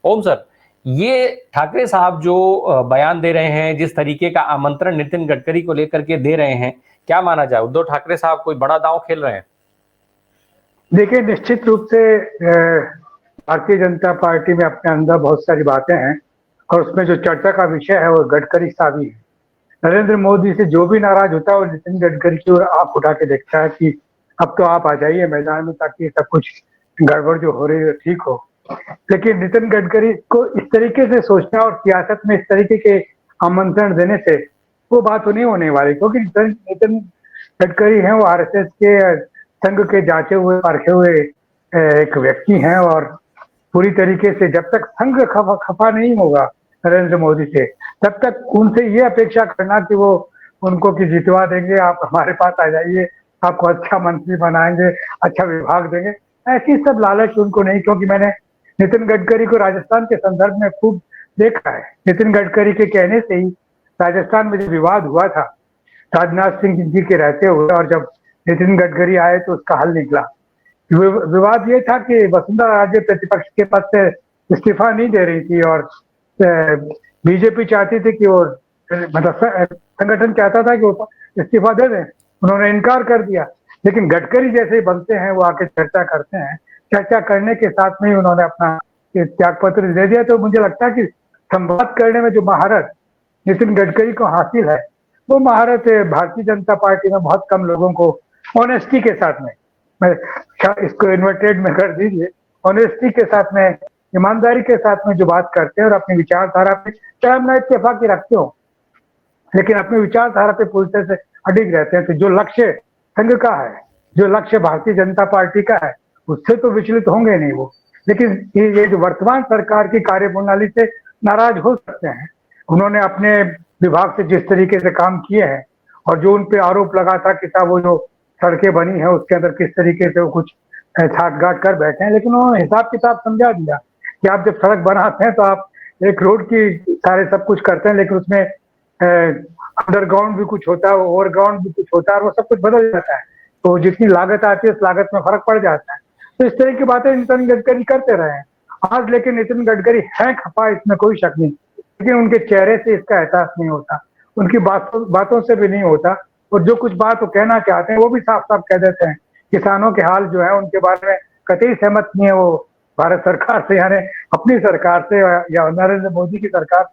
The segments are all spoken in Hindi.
ओम सर, ये ठाकरे साहब जो बयान दे रहे हैं, जिस तरीके का आमंत्रण नितिन गडकरी को लेकर के दे रहे हैं, क्या माना जाए? उद्धव ठाकरे साहब कोई बड़ा दांव खेल रहे हैं? देखिए, निश्चित रूप से भारतीय जनता पार्टी में अपने अंदर बहुत सारी बातें हैं और उसमें जो चर्चा का विषय है वो गडकरी साहब ही है। नरेंद्र मोदी से जो भी नाराज होता है वो नितिन गडकरी की ओर आंख उठा के देखता है कि अब तो आप आ जाइए मैदान में ताकि सब कुछ गड़बड़ जो हो रही है ठीक हो। लेकिन नितिन गडकरी को इस तरीके से सोचना और सियासत में इस तरीके के आमंत्रण देने से वो बात तो नहीं होने वाली, क्योंकि नितिन गडकरी हैं वो आरएसएस के संघ के जांचे हुए परखे हुए एक व्यक्ति हैं और पूरी तरीके से जब तक संघ खफा नहीं होगा नरेंद्र मोदी से, तब तक उनसे ये अपेक्षा करना कि वो उनको कि जितवा देंगे, आप हमारे पास आ जाइए, आपको अच्छा मंत्री बनाएंगे, अच्छा विभाग देंगे, ऐसी सब लालच उनको नहीं। क्योंकि मैंने नितिन गडकरी को राजस्थान के संदर्भ में खूब देखा है। नितिन गडकरी के कहने से ही राजस्थान में जो विवाद हुआ था राजनाथ सिंह जी के रहते हुए, और जब नितिन गडकरी आए तो उसका हल निकला। विवाद ये था कि वसुंधरा राजे प्रतिपक्ष के पद से इस्तीफा नहीं दे रही थी और बीजेपी चाहती थी कि वो मतलब संगठन चाहता था कि वो इस्तीफा दे दें, उन्होंने इनकार कर दिया। लेकिन गडकरी जैसे ही बनते हैं वो आके चर्चा करते हैं, चर्चा करने के साथ में ही उन्होंने अपना त्याग पत्र दे दिया। तो मुझे लगता है कि संवाद करने में जो महारत नितिन गडकरी को हासिल है वो महारत भारतीय जनता पार्टी में बहुत कम लोगों को ऑनेस्टी के साथ में, मैं इसको इन्वर्टेड में कर दीजिए, ऑनेस्टी के साथ में, ईमानदारी के साथ में जो बात करते हैं और अपनी विचारधारा पे चाहे हम ना इत्तेफाकी रखते हो लेकिन अपनी विचारधारा पे पूरी तरह से अडिग रहते हैं। तो जो लक्ष्य संघ का है, जो लक्ष्य भारतीय जनता पार्टी का है, उससे तो विचलित होंगे नहीं वो। लेकिन ये जो वर्तमान सरकार की कार्यप्रणाली से नाराज हो सकते हैं। उन्होंने अपने विभाग से जिस तरीके से काम किए हैं और जो उन पे आरोप लगा था कि वो जो सड़कें बनी है उसके अंदर किस तरीके से वो कुछ छाटगाट कर बैठे हैं, लेकिन उन्होंने हिसाब किताब समझा दिया कि आप जब सड़क बनाते हैं तो आप एक रोड की सारे सब कुछ करते हैं, लेकिन उसमें अंडरग्राउंड भी कुछ होता है, ओवरग्राउंड भी कुछ होता है और वो सब कुछ बदल जाता है। तो जितनी लागत आती है उस लागत में फर्क पड़ जाता है। तो इस तरह की बातें नितिन गडकरी करते रहे हैं आज। लेकिन नितिन गडकरी है खफा, इसमें कोई शक नहीं, लेकिन उनके चेहरे से इसका एहसास नहीं होता, उनकी बातों से भी नहीं होता। और जो कुछ बात वो कहना चाहते हैं वो भी साफ साफ कह देते हैं। किसानों के हाल जो है उनके बारे में कतई सहमत नहीं है वो भारत सरकार से, यानी अपनी सरकार से या नरेंद्र मोदी की सरकार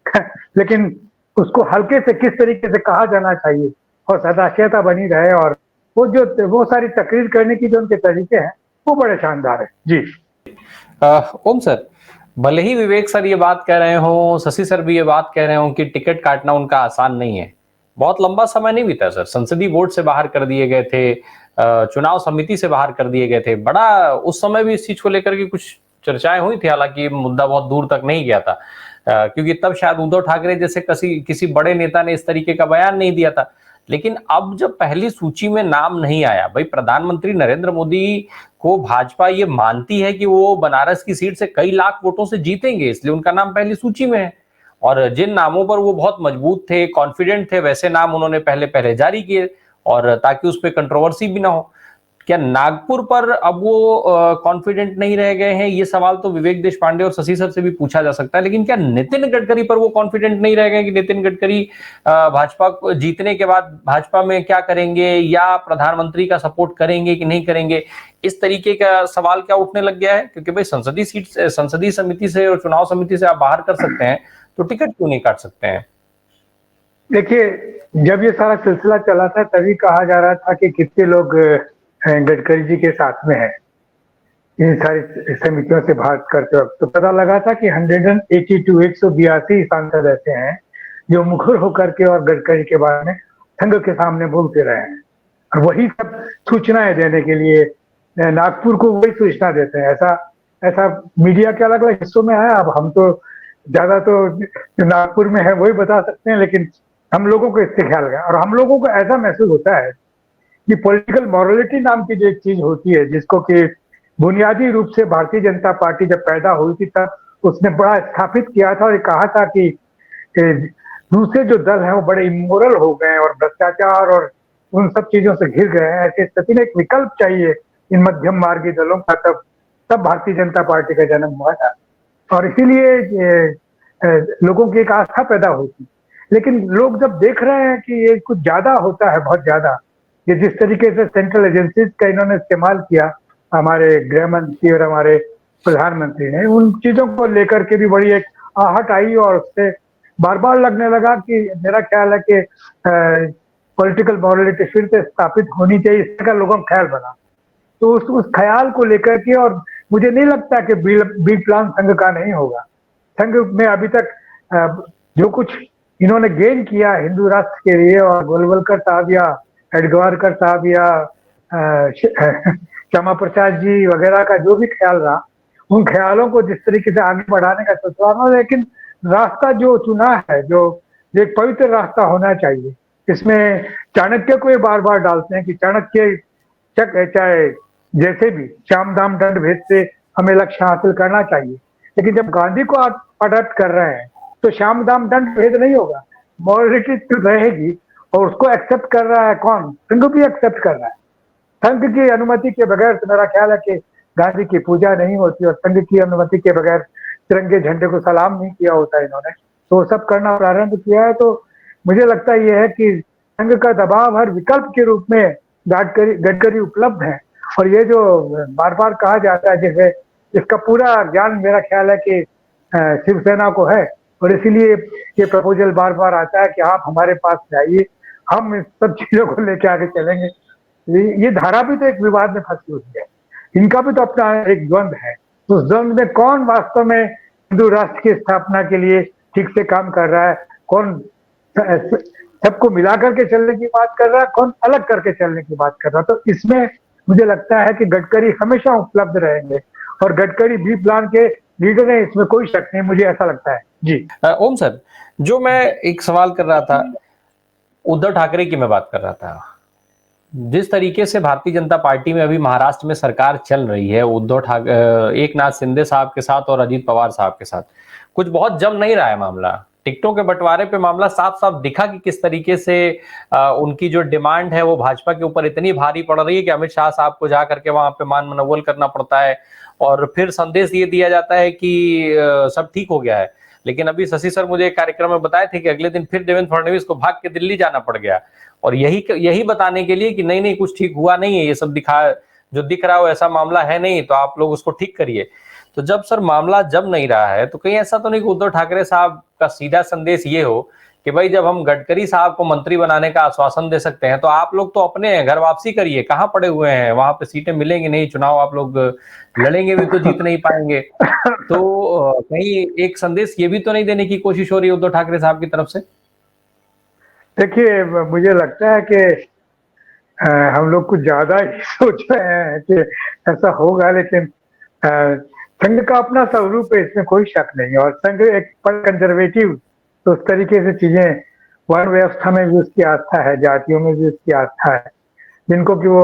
से लेकिन उसको हल्के से किस तरीके से कहा जाना चाहिए और सदाशयता बनी रहे, और वो सारी तकरीर करने की जो उनके तरीके हैं वो बड़े शानदार है जी। ओम सर, भले ही विवेक सर ये बात कह रहे हो, शशि सर भी ये बात कह रहे हो कि टिकट काटना उनका आसान नहीं है। बहुत लंबा समय नहीं बीता सर, संसदीय बोर्ड से बाहर कर दिए गए थे, चुनाव समिति से बाहर कर दिए गए थे। बड़ा उस समय भी इस चीज को लेकर के कुछ चर्चाएं हुई थी, हालांकि मुद्दा बहुत दूर तक नहीं गया था, क्योंकि तब शायद उद्धव ठाकरे जैसे किसी बड़े नेता ने इस तरीके का बयान नहीं दिया था। लेकिन अब जब पहली सूची में नाम नहीं आया, भाई प्रधानमंत्री नरेंद्र मोदी को भाजपा ये मानती है कि वो बनारस की सीट से कई लाख वोटों से जीतेंगे, इसलिए उनका नाम पहली सूची में है। और जिन नामों पर वो बहुत मजबूत थे, कॉन्फिडेंट थे, वैसे नाम उन्होंने पहले पहले जारी किए, और ताकि उस पर कंट्रोवर्सी भी ना हो। क्या नागपुर पर अब वो कॉन्फिडेंट नहीं रह गए हैं? ये सवाल तो विवेक देश पांडे और शशि सर से भी पूछा जा सकता है। लेकिन क्या नितिन गडकरी पर वो कॉन्फिडेंट नहीं रह गए कि नितिन गडकरी भाजपा को जीतने के बाद भाजपा में क्या करेंगे, या प्रधानमंत्री का सपोर्ट करेंगे कि नहीं करेंगे? इस तरीके का सवाल क्या उठने लग गया है? क्योंकि भाई संसदीय समिति से और चुनाव समिति से आप बाहर कर सकते हैं, तो टिकट क्यों नहीं काट सकते हैं? देखिए, जब ये सारा सिलसिला चला था तभी कहा जा रहा था कि कितने लोग गडकरी जी के साथ में है इन सारी समितियों से बात करते वक्त। तो पता लगा था कि 182 सांसद ऐसे हैं जो मुखर होकर के और गडकरी के बारे में संघ के सामने बोलते रहे हैं, और वही सब सूचनाएं देने के लिए नागपुर को वही सूचना देते हैं। ऐसा मीडिया के अलग अलग हिस्सों में है। अब हम तो ज्यादा तो जो नागपुर में है वही बता सकते हैं, लेकिन हम लोगों को इससे ख्याल है और हम लोगों को ऐसा महसूस होता है कि पॉलिटिकल मॉरलिटी नाम की जो एक चीज होती है, जिसको कि बुनियादी रूप से भारतीय जनता पार्टी जब पैदा हुई थी तब उसने बड़ा स्थापित किया था और कहा था कि दूसरे जो दल हैं वो बड़े इमोरल हो गए और भ्रष्टाचार और उन सब चीजों से घिर गए हैं। ऐसे स्थिति में एक विकल्प चाहिए इन मध्यम मार्गी दलों का, तब भारतीय जनता पार्टी का जन्म हुआ था। और इसीलिए लोगों की एक आस्था पैदा होती। लेकिन लोग जब देख रहे हैं कि ये कुछ ज्यादा होता है, बहुत ज्यादा, ये जिस तरीके से सेंट्रल एजेंसीज का इन्होंने इस्तेमाल किया, हमारे गृह मंत्री और हमारे प्रधानमंत्री ने, उन चीजों को लेकर के भी बड़ी एक आहट आई और उससे बार बार लगने लगा कि मेरा ख्याल है कि पॉलिटिकल मॉरलिटी फिर से स्थापित होनी चाहिए, इसका लोगों का ख्याल बना। तो उस ख्याल को लेकर के, और मुझे नहीं लगता कि बी प्लान संघ का नहीं होगा। संघ में अभी तक जो कुछ इन्होंने गेन किया हिंदू राष्ट्र के लिए, और गोलवलकर साहब या एडगवारकर साहब या श्यामा प्रसाद जी वगैरह का जो भी ख्याल रहा, उन ख्यालों को जिस तरीके से आगे बढ़ाने का सोचा रहा, लेकिन रास्ता जो चुना है, जो एक पवित्र रास्ता होना चाहिए, इसमें चाणक्य को ये बार बार डालते हैं कि चाणक्य चाहे जैसे भी श्याम दाम दंड भेद से हमें लक्ष्य हासिल करना चाहिए, लेकिन जब गांधी को आप अडॉप्ट कर रहे हैं तो श्याम दाम दंड भेद नहीं होगा, मॉरलिटी तो रहेगी। और उसको एक्सेप्ट कर रहा है कौन? संघ भी एक्सेप्ट कर रहा है। संघ की अनुमति के बगैर तो मेरा ख्याल है कि गांधी की पूजा नहीं होती, और संघ की अनुमति के बगैर तिरंगे झंडे को सलाम नहीं किया होता इन्होंने, तो सब करना प्रारंभ किया है। तो मुझे लगता यह है कि संघ का दबाव हर विकल्प के रूप में गडकरी उपलब्ध है। और ये जो बार बार कहा जाता है, जैसे इसका पूरा ज्ञान मेरा ख्याल है कि शिवसेना को है, और इसीलिए ये प्रपोजल बार बार आता है कि आप हमारे पास आइए, हम इस सब चीजों को लेके आगे चलेंगे। ये धारा भी तो एक विवाद में फंसी हुई है, इनका भी तो अपना एक द्वंद्व है। उस द्वंद्व में कौन वास्तव में हिंदू राष्ट्र की स्थापना के लिए ठीक से काम कर रहा है, कौन सबको मिलाकर के चलने की बात कर रहा है, कौन अलग करके चलने की बात कर रहा है। तो इसमें मुझे लगता है कि गडकरी हमेशा उपलब्ध रहेंगे, और गडकरी बी प्लान के लीडर है, इसमें कोई शक नहीं, मुझे ऐसा लगता है जी। ओम सर, जो मैं एक सवाल कर रहा था, उद्धव ठाकरे की मैं बात कर रहा था। जिस तरीके से भारतीय जनता पार्टी में अभी महाराष्ट्र में सरकार चल रही है, उद्धव ठाकरे, एकनाथ शिंदे साहब के साथ और अजीत पवार साहब के साथ, कुछ बहुत जम नहीं रहा है मामला। टिकटों के बंटवारे पे मामला साफ साफ दिखा कि किस तरीके से उनकी जो डिमांड है वो भाजपा के ऊपर इतनी भारी पड़ रही है कि अमित शाह साहब को जा करके वहां पे मान मनोवल करना पड़ता है, और फिर संदेश ये दिया जाता है कि सब ठीक हो गया है। लेकिन अभी शशि सर मुझे एक कार्यक्रम में बताए थे कि अगले दिन फिर देवेंद्र फडणवीस को भाग के दिल्ली जाना पड़ गया, और यही बताने के लिए कि नहीं नहीं कुछ ठीक हुआ नहीं है, ये सब जो दिख रहा हो ऐसा मामला है नहीं, तो आप लोग उसको ठीक करिए। तो जब सर मामला जब नहीं रहा है, तो कहीं ऐसा तो नहीं कि उद्धव ठाकरे साहब का सीधा संदेश ये हो कि भाई जब हम गडकरी साहब को मंत्री बनाने का आश्वासन दे सकते हैं, तो आप लोग तो अपने घर वापसी करिए, कहाँ पड़े हुए हैं, वहां पे सीटें मिलेंगी नहीं, चुनाव आप लोग लड़ेंगे भी तो जीत नहीं पाएंगे। तो कहीं एक संदेश ये भी तो नहीं देने की कोशिश हो रही है उद्धव ठाकरे साहब की तरफ से? देखिए, मुझे लगता है कि हम लोग कुछ ज्यादा ही सोच रहे हैं कि ऐसा होगा, लेकिन संघ का अपना स्वरूप है, इसमें कोई शक नहीं। और संघ एक कंजर्वेटिव, तो उस तरीके से चीजें, वर्ण व्यवस्था में भी उसकी आस्था है, जातियों में भी उसकी आस्था है, जिनको कि वो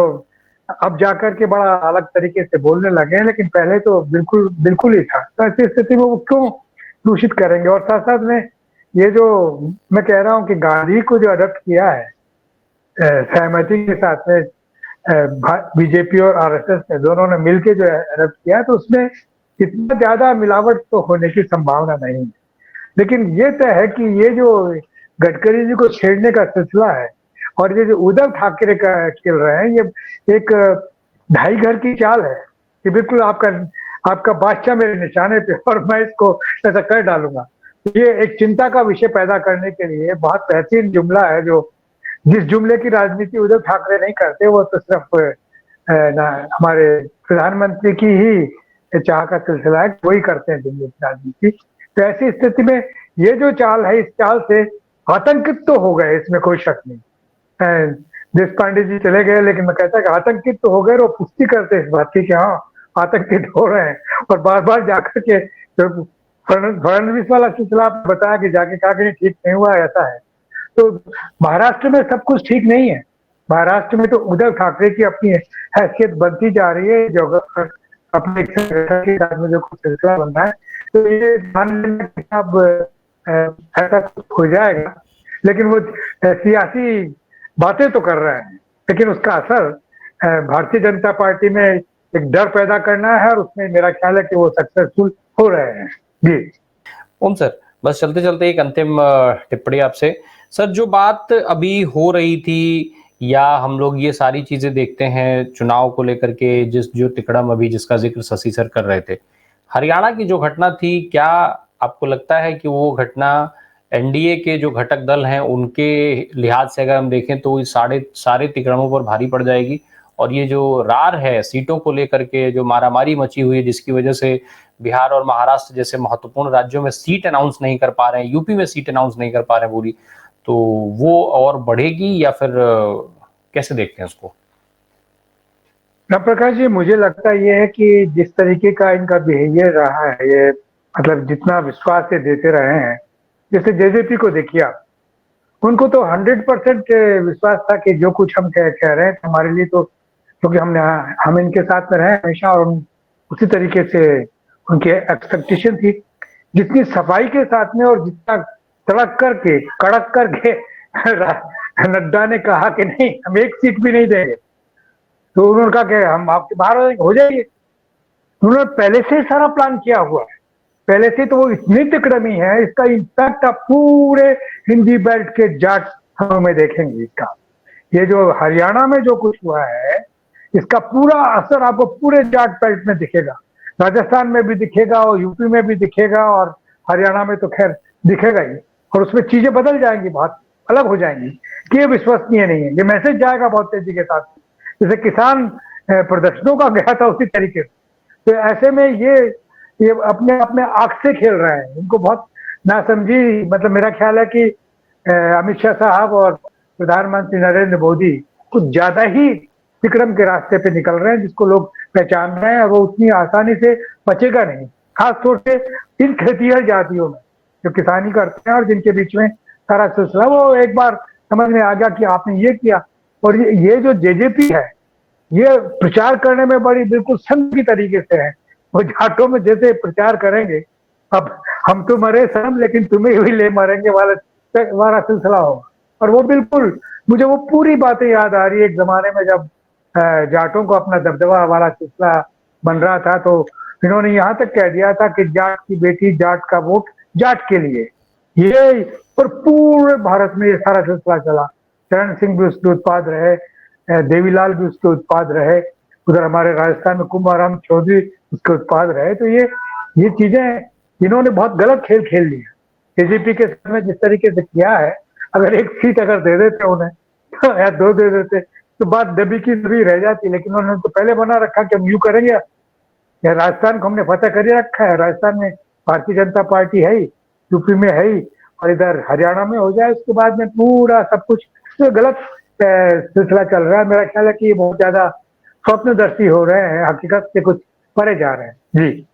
अब जाकर के बड़ा अलग तरीके से बोलने लगे हैं, लेकिन पहले तो बिल्कुल बिल्कुल ही था। तो ऐसी स्थिति में वो क्यों दूषित करेंगे? और साथ साथ में ये जो मैं कह रहा हूँ कि गांधी को जो अडॉप्ट किया है सहमति के साथ में बीजेपी और आरएसएस ने दोनों ने मिलकर जो अडॉप्ट किया, तो उसमें इतना ज्यादा मिलावट तो होने की संभावना नहीं है। लेकिन ये तय है कि ये जो गडकरी जी को छेड़ने का सिलसिला है, और ये जो उद्धव ठाकरे का खेल रहे हैं, ये एक ढाई घर की चाल है कि बिल्कुल आपका बादशाह मेरे निशाने पे, और मैं इसको ऐसा कर डालूंगा। ये एक चिंता का विषय पैदा करने के लिए बहुत बेहतरीन जुमला है, जो जिस जुमले की राजनीति उद्धव ठाकरे नहीं करते, वो तो सिर्फ हमारे प्रधानमंत्री की ही चाह का सिलसिला है, वही करते हैं जुमले की राजनीति। तो ऐसी स्थिति में ये जो चाल है, इस चाल से आतंकित तो हो गए, इसमें कोई शक नहीं। देश पांडे जी चले गए, लेकिन मैं कहता कि आतंकित तो हो गए, और पुष्टि करते इस बात की कि हाँ आतंकित हो रहे हैं। और बार बार जाकर के फडणवीस वाला सिलसिला बताया कि जाके कहा कि ठीक नहीं हुआ, ऐसा है। तो महाराष्ट्र में सब कुछ ठीक नहीं है। महाराष्ट्र में तो उद्धव ठाकरे की अपनी हैसियत बनती जा रही है, जो अपने के साथ में जो कुछ सिलसिला बन रहा है, तो ये मान लेना कि अब ऐसा कुछ हो जाएगा। लेकिन वो सियासी बातें तो कर रहे हैं, लेकिन उसका असर भारतीय जनता पार्टी में एक डर पैदा करना है, और उसमें मेरा ख्याल है कि वो सक्सेसफुल हो रहे हैं। जी ओम सर, बस चलते चलते एक अंतिम टिप्पणी आपसे। सर, जो बात अभी हो रही थी या हम लोग ये सारी चीजें देखते हैं चुनाव को लेकर के, जो तिकड़म अभी जिसका जिक्र शशि सर कर रहे थे, हरियाणा की जो घटना थी, क्या आपको लगता है कि वो घटना एनडीए के जो घटक दल हैं उनके लिहाज से अगर हम देखें तो इस सारे तिकड़मों पर भारी पड़ जाएगी? और ये जो रार है सीटों को लेकर के, जो मारामारी मची हुई है जिसकी वजह से बिहार और महाराष्ट्र जैसे महत्वपूर्ण राज्यों में सीट अनाउंस नहीं कर पा रहे हैं, यूपी में सीट अनाउंस नहीं कर पा रहे हैं पूरी, तो वो और बढ़ेगी या फिर कैसे देखते हैं उसको? प्रकाश जी, मुझे लगता ये है कि जिस तरीके का इनका बिहेवियर रहा है, ये मतलब जितना विश्वास से देते रहे हैं, जैसे जेजेपी को देखिए आप, उनको तो 100% विश्वास था कि जो कुछ हम कह रहे हैं हमारे लिए तो, क्योंकि हम इनके साथ में रहे हमेशा और उसी तरीके से उनकी एक्सपेक्टेशन थी। जितनी सफाई के साथ में और जितना कड़क करके नड्डा ने कहा कि नहीं हम एक सीट भी नहीं देंगे, तो उन्होंने कहा कि हम आपके बाहर हो जाइए। उन्होंने पहले से सारा प्लान किया हुआ है, पहले से तो वो इतनी तिकड़मी है, इसका इम्पैक्ट आप पूरे हिंदी बेल्ट के जाट में देखेंगे। इसका ये जो हरियाणा में जो कुछ हुआ है, इसका पूरा असर आपको पूरे जाट बेल्ट में दिखेगा, राजस्थान में भी दिखेगा और यूपी में भी दिखेगा और हरियाणा में तो खैर दिखेगा ही। और उसमें चीजें बदल जाएंगी, बहुत अलग हो जाएंगी कि ये विश्वसनीय नहीं है। ये मैसेज जाएगा बहुत तेजी के साथ, जैसे किसान प्रदर्शनों का गया था उसी तरीके से। तो ऐसे में ये अपने अपने आंख से खेल रहे हैं, इनको बहुत नासमझी, मतलब मेरा ख्याल है कि अमित शाह साहब और प्रधानमंत्री नरेंद्र मोदी कुछ ज्यादा ही विक्रम के रास्ते पे निकल रहे हैं, जिसको लोग पहचान रहे हैं, और वो उतनी आसानी से बचेगा नहीं, खासतौर से इन खेतिहर जातियों में जो किसानी करते हैं और जिनके बीच में सारा सिलसिला वो एक बार समझ में आ गया कि आपने ये किया। और ये जो जेजेपी है, ये प्रचार करने में बड़ी बिल्कुल संघ की तरीके से है। वो जाटों में जैसे प्रचार करेंगे, अब हम तो मरे सनम लेकिन तुम्हें भी ले मरेंगे वाला सिलसिला होगा। और वो बिल्कुल, मुझे वो पूरी बातें याद आ रही है, एक जमाने में जब जाटों को अपना दबदबा वाला सिलसिला बन रहा था, तो इन्होंने यहाँ तक कह दिया था कि जाट की बेटी जाट का वोट जाट के लिए। ये और पूरे भारत में ये सारा सिलसिला चला। चरण सिंह भी उसके उत्पाद रहे, देवीलाल भी उसके उत्पाद रहे, उधर हमारे राजस्थान में कुमाराम चौधरी उसके उत्पाद रहे। तो ये चीजें इन्होंने बहुत गलत खेल खेल लिया बीजेपी के साथ में, जिस तरीके से किया है। अगर एक सीट अगर दे देते उन्हें या दो दे देते तो बात दबी की दबी रह जाती, लेकिन उन्होंने तो पहले बना रखा कि हम यूं करेंगे। या राजस्थान को हमने फतेह कर रखा है, राजस्थान में भारतीय जनता पार्टी है ही, यूपी में है ही, और इधर हरियाणा में हो जाए, उसके बाद में पूरा सब कुछ तो गलत सिलसिला चल रहा है। मेरा ख्याल है कि ये बहुत ज्यादा स्वप्नदर्शी हो रहे हैं, हकीकत से कुछ परे जा रहे हैं। जी।